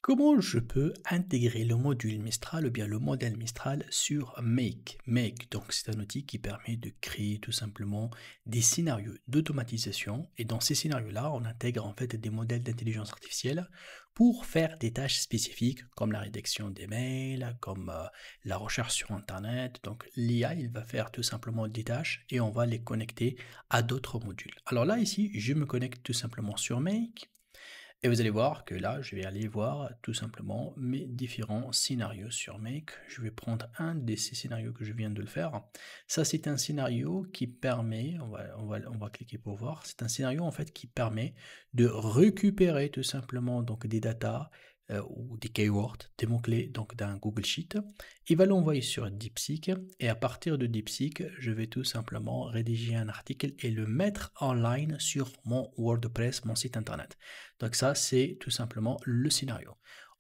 Comment je peux intégrer le module Mistral ou bien le modèle Mistral sur Make? Make, donc c'est un outil qui permet de créer tout simplement des scénarios d'automatisation et dans ces scénarios-là, on intègre en fait des modèles d'intelligence artificielle pour faire des tâches spécifiques comme la rédaction des mails, comme la recherche sur Internet. Donc l'IA, il va faire tout simplement des tâches et on va les connecter à d'autres modules. Alors là, ici, je me connecte tout simplement sur Make. Et vous allez voir que là, je vais aller voir tout simplement mes différents scénarios sur Make. Je vais prendre un de ces scénarios que je viens de le faire. Ça, c'est un scénario qui permet, on va cliquer pour voir, c'est un scénario en fait qui permet de récupérer tout simplement donc des datas ou des keywords, des mots-clés donc d'un Google Sheet. Il va l'envoyer sur DeepSeek et à partir de DeepSeek, je vais tout simplement rédiger un article et le mettre en ligne sur mon WordPress, mon site internet. Donc ça, c'est tout simplement le scénario.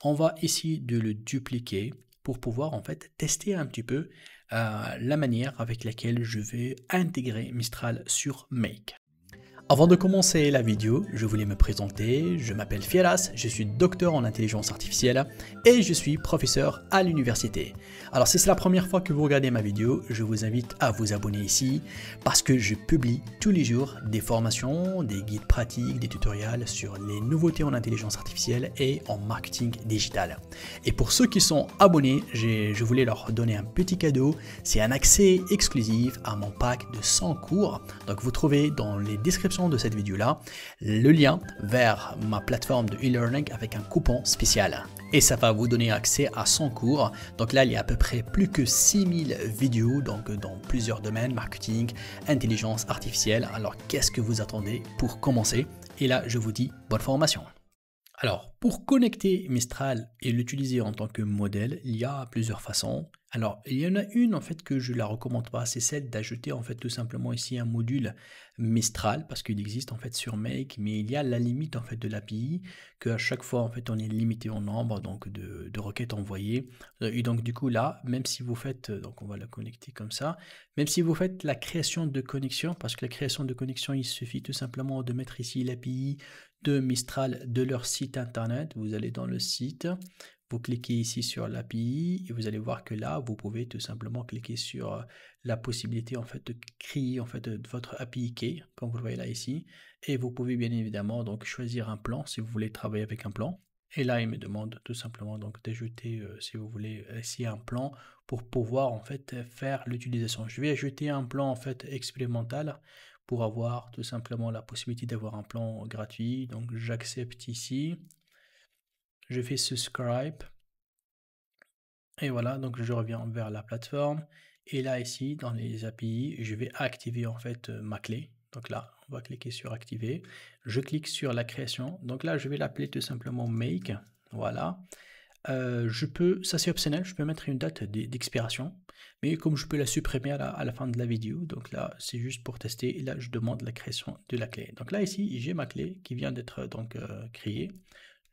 On va essayer de le dupliquer pour pouvoir en fait tester un petit peu la manière avec laquelle je vais intégrer Mistral sur Make. Avant de commencer la vidéo, je voulais me présenter, je m'appelle Fieras, je suis docteur en intelligence artificielle et je suis professeur à l'université. Alors si c'est la première fois que vous regardez ma vidéo, je vous invite à vous abonner ici parce que je publie tous les jours des formations, des guides pratiques, des tutoriels sur les nouveautés en intelligence artificielle et en marketing digital. Et pour ceux qui sont abonnés, je voulais leur donner un petit cadeau, c'est un accès exclusif à mon pack de 100 cours. Donc vous trouvez dans les descriptions de cette vidéo là le lien vers ma plateforme de e-learning avec un coupon spécial et ça va vous donner accès à 100 cours. Donc là il y a à peu près plus que 6000 vidéos donc dans plusieurs domaines, marketing, intelligence artificielle. Alors qu'est-ce que vous attendez pour commencer? Et là je vous dis bonne formation. Alors, pour connecter Mistral et l'utiliser en tant que modèle, il y a plusieurs façons. Alors, il y en a une en fait que je ne la recommande pas, c'est celle d'ajouter en fait tout simplement ici un module Mistral parce qu'il existe en fait sur Make, mais il y a la limite en fait de l'API qu'à chaque fois en fait on est limité au nombre donc de requêtes envoyées. Et donc du coup là, même si vous faites, donc on va la connecter comme ça, même si vous faites la création de connexion, parce que la création de connexion il suffit tout simplement de mettre ici l'API de Mistral de leur site internet. Vous allez dans le site, vous cliquez ici sur l'API et vous allez voir que là vous pouvez tout simplement cliquer sur la possibilité en fait de créer en fait votre API key comme vous le voyez là ici et vous pouvez bien évidemment donc choisir un plan si vous voulez travailler avec un plan. Et là, il me demande tout simplement donc d'ajouter, si vous voulez, ici un plan pour pouvoir en fait faire l'utilisation. Je vais ajouter un plan en fait expérimental pour avoir tout simplement la possibilité d'avoir un plan gratuit. Donc j'accepte ici, je fais subscribe et voilà, donc je reviens vers la plateforme et là ici dans les API, je vais activer en fait ma clé. Donc là, on va cliquer sur activer. Je clique sur la création. Donc là, je vais l'appeler tout simplement make. Voilà. Ça c'est optionnel, je peux mettre une date d'expiration, mais comme je peux la supprimer à la fin de la vidéo, donc là c'est juste pour tester, et là je demande la création de la clé. Donc là ici j'ai ma clé qui vient d'être donc créée,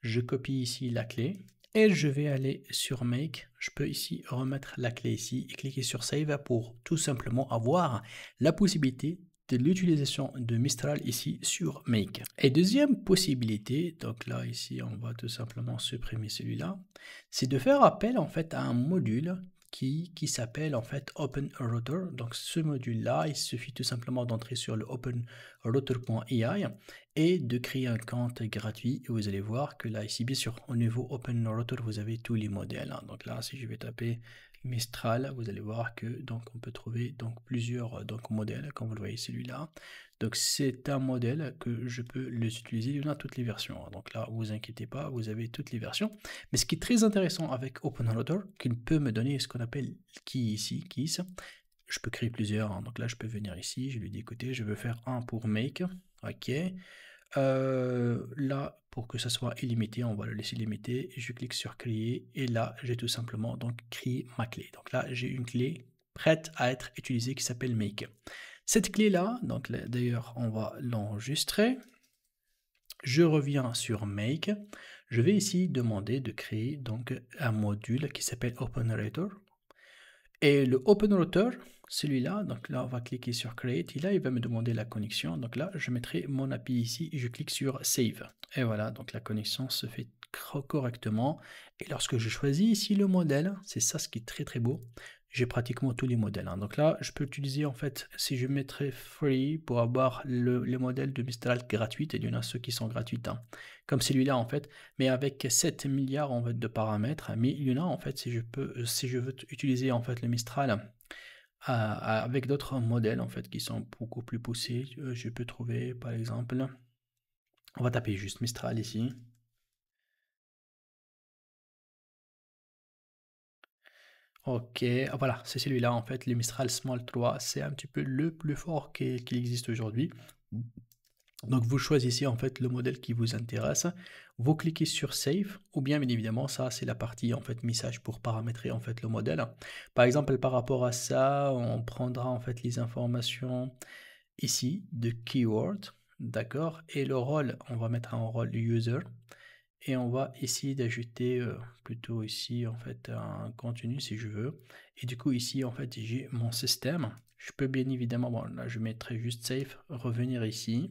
je copie ici la clé, et je vais aller sur Make, je peux ici remettre la clé ici, et cliquer sur Save pour tout simplement avoir la possibilité de l'utilisation de Mistral ici sur Make. Et deuxième possibilité, donc là ici on va tout simplement supprimer celui-là, c'est de faire appel en fait à un module qui s'appelle en fait OpenRouter. Donc ce module-là, il suffit tout simplement d'entrer sur le openrouter.ai et de créer un compte gratuit. Et vous allez voir que là ici, bien sûr, au niveau OpenRouter, vous avez tous les modèles. Donc là, si je vais taper Mistral, vous allez voir que donc on peut trouver donc plusieurs donc modèles, comme vous le voyez celui-là. Donc c'est un modèle que je peux les utiliser, il y en a toutes les versions. Donc là, vous inquiétez pas, vous avez toutes les versions. Mais ce qui est très intéressant avec OpenRouter, qu'il peut me donner ce qu'on appelle keys ici, keys. Je peux créer plusieurs. Donc là, je peux venir ici, je lui dis écoutez, je veux faire un pour make. Ok. Là, pour que ça soit illimité, on va le laisser limité. Je clique sur créer et là, j'ai tout simplement donc créé ma clé. Donc là, j'ai une clé prête à être utilisée qui s'appelle make. Cette clé-là, donc d'ailleurs, on va l'enregistrer. Je reviens sur make. Je vais ici demander de créer donc un module qui s'appelle OpenRouter. Et le OpenRouter, celui-là, donc là on va cliquer sur Create, et là il va me demander la connexion. Donc là je mettrai mon API ici et je clique sur Save. Et voilà, donc la connexion se fait correctement. Et lorsque je choisis ici le modèle, c'est ça ce qui est très très beau. J'ai pratiquement tous les modèles, hein. Donc là, je peux utiliser en fait, si je mettrais free pour avoir les modèles de Mistral gratuits, et il y en a ceux qui sont gratuits, hein, comme celui-là en fait, mais avec 7 milliards en fait de paramètres. Mais il y en a en fait, si je veux utiliser en fait le Mistral avec d'autres modèles en fait qui sont beaucoup plus poussés, je peux trouver par exemple, on va taper juste Mistral ici. Ok, voilà, c'est celui-là en fait, le Mistral Small 3, c'est un petit peu le plus fort qu'il existe aujourd'hui. Donc vous choisissez en fait le modèle qui vous intéresse, vous cliquez sur Save, ou bien évidemment ça c'est la partie en fait message pour paramétrer en fait le modèle. Par exemple par rapport à ça, on prendra en fait les informations ici de keyword, d'accord, et le rôle, on va mettre un rôle user. Et on va essayer d'ajouter plutôt ici en fait un contenu si je veux. Et du coup ici en fait j'ai mon système. Je peux bien évidemment, bon là je mettrai juste save, revenir ici.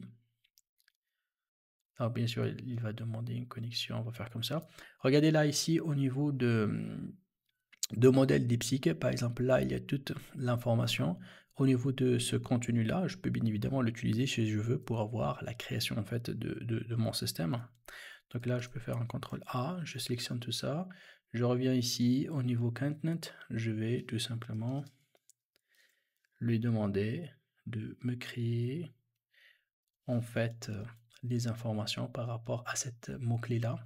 Alors bien sûr il va demander une connexion, on va faire comme ça. Regardez là ici au niveau de modèle DeepSeek, par exemple là il y a toute l'information. Au niveau de ce contenu là, je peux bien évidemment l'utiliser si je veux pour avoir la création en fait de mon système. Donc là, je peux faire un CTRL A, je sélectionne tout ça, je reviens ici au niveau content, je vais tout simplement lui demander de me créer en fait les informations par rapport à cette mot-clé là.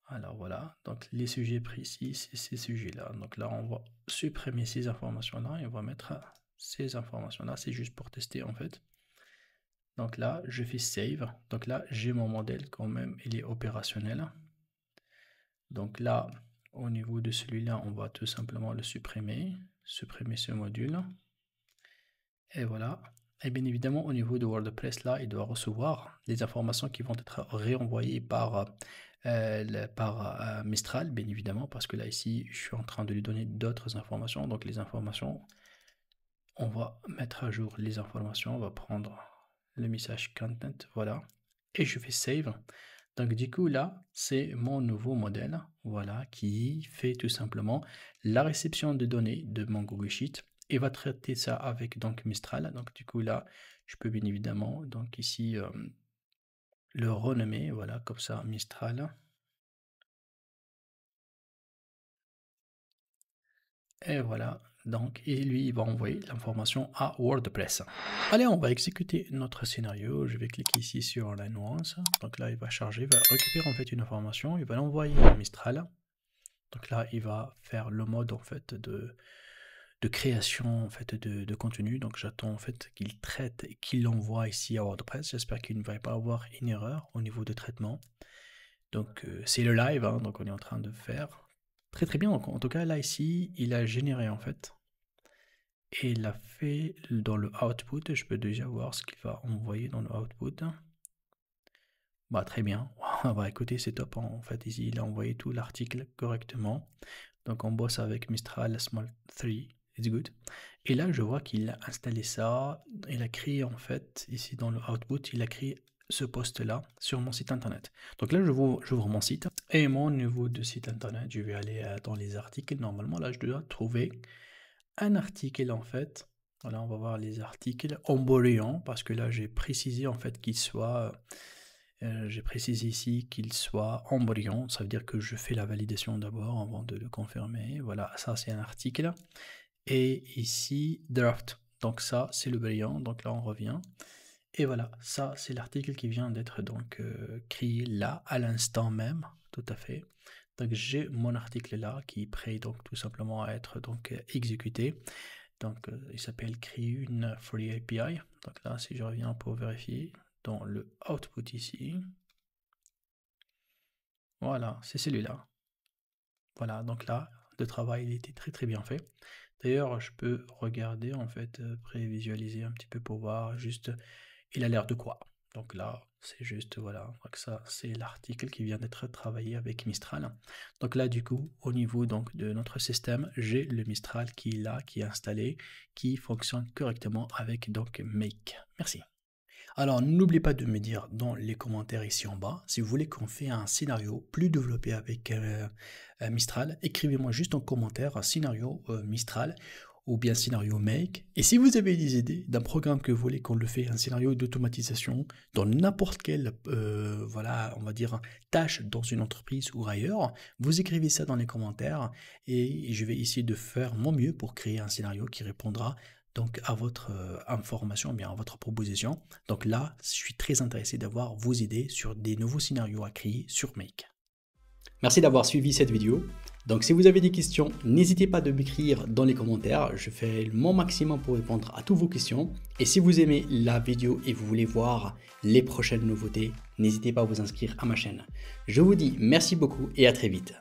Alors voilà, donc les sujets précis, c'est ces sujets-là. Donc là, on va supprimer ces informations-là et on va mettre ces informations-là, c'est juste pour tester en fait. Donc là, je fais Save. Donc là, j'ai mon modèle quand même, il est opérationnel. Donc là, au niveau de celui-là, on va tout simplement le supprimer ce module. Et voilà. Et bien évidemment, au niveau de WordPress, là, il doit recevoir des informations qui vont être réenvoyées par Mistral, bien évidemment, parce que là, ici, je suis en train de lui donner d'autres informations. Donc les informations, on va mettre à jour les informations, on va prendre le message content, voilà. Et je fais Save. Donc du coup là, c'est mon nouveau modèle, voilà, qui fait tout simplement la réception de données de mon Google Sheet et va traiter ça avec donc Mistral. Donc du coup là, je peux bien évidemment donc ici le renommer, voilà, comme ça Mistral. Et voilà, donc et lui il va envoyer l'information à WordPress. Allez, on va exécuter notre scénario. Je vais cliquer ici sur la nuance. Donc là, il va charger, il va récupérer en fait une information, il va l'envoyer à Mistral. Donc là, il va faire le mode en fait de création en fait de contenu. Donc j'attends en fait qu'il traite et qu'il l'envoie ici à WordPress. J'espère qu'il ne va pas avoir une erreur au niveau de traitement. Donc c'est le live, hein, donc on est en train de faire très très bien. Donc, en tout cas là ici, il a généré en fait et il a fait dans le output. Je peux déjà voir ce qu'il va envoyer dans le output. Bah très bien. Bah écoutez, c'est top. En fait ici, il a envoyé tout l'article correctement. Donc on bosse avec Mistral Small 3, it's good. Et là je vois qu'il a installé ça, il a créé en fait, ici dans le output, il a créé ce post là sur mon site internet. Donc là j'ouvre mon site et mon niveau de site internet, je vais aller dans les articles. Normalement là je dois trouver un article en fait. Voilà, on va voir les articles en brouillon parce que là j'ai précisé en fait qu'il soit... j'ai précisé ici qu'il soit embryon, ça veut dire que je fais la validation d'abord avant de le confirmer. Voilà, ça c'est un article. Et ici, draft. Donc ça, c'est le brillant. Donc là, on revient. Et voilà, ça c'est l'article qui vient d'être donc créé là, à l'instant même, tout à fait. Donc j'ai mon article là qui est prêt donc tout simplement à être donc exécuté. Donc il s'appelle créer une free API. Donc là, si je reviens pour vérifier dans le output ici, voilà, c'est celui-là. Voilà, donc là, le travail il était très très bien fait. D'ailleurs, je peux regarder en fait, prévisualiser un petit peu pour voir juste, il a l'air de quoi. Donc là, c'est juste, voilà, donc ça c'est l'article qui vient d'être travaillé avec Mistral. Donc là, du coup, au niveau donc de notre système, j'ai le Mistral qui est là, qui est installé, qui fonctionne correctement avec donc Make. Merci. Alors, n'oubliez pas de me dire dans les commentaires ici en bas si vous voulez qu'on fait un scénario plus développé avec Mistral. Écrivez-moi juste en commentaire un scénario Mistral ou bien scénario Make. Et si vous avez des idées d'un programme que vous voulez qu'on le fait, un scénario d'automatisation dans n'importe quelle, voilà, on va dire, tâche dans une entreprise ou ailleurs, vous écrivez ça dans les commentaires et je vais essayer de faire mon mieux pour créer un scénario qui répondra donc à votre information, bien à votre proposition. Donc là, je suis très intéressé d'avoir vos idées sur des nouveaux scénarios à créer sur Make. Merci d'avoir suivi cette vidéo. Donc si vous avez des questions, n'hésitez pas de m'écrire dans les commentaires. Je fais mon maximum pour répondre à toutes vos questions. Et si vous aimez la vidéo et vous voulez voir les prochaines nouveautés, n'hésitez pas à vous inscrire à ma chaîne. Je vous dis merci beaucoup et à très vite.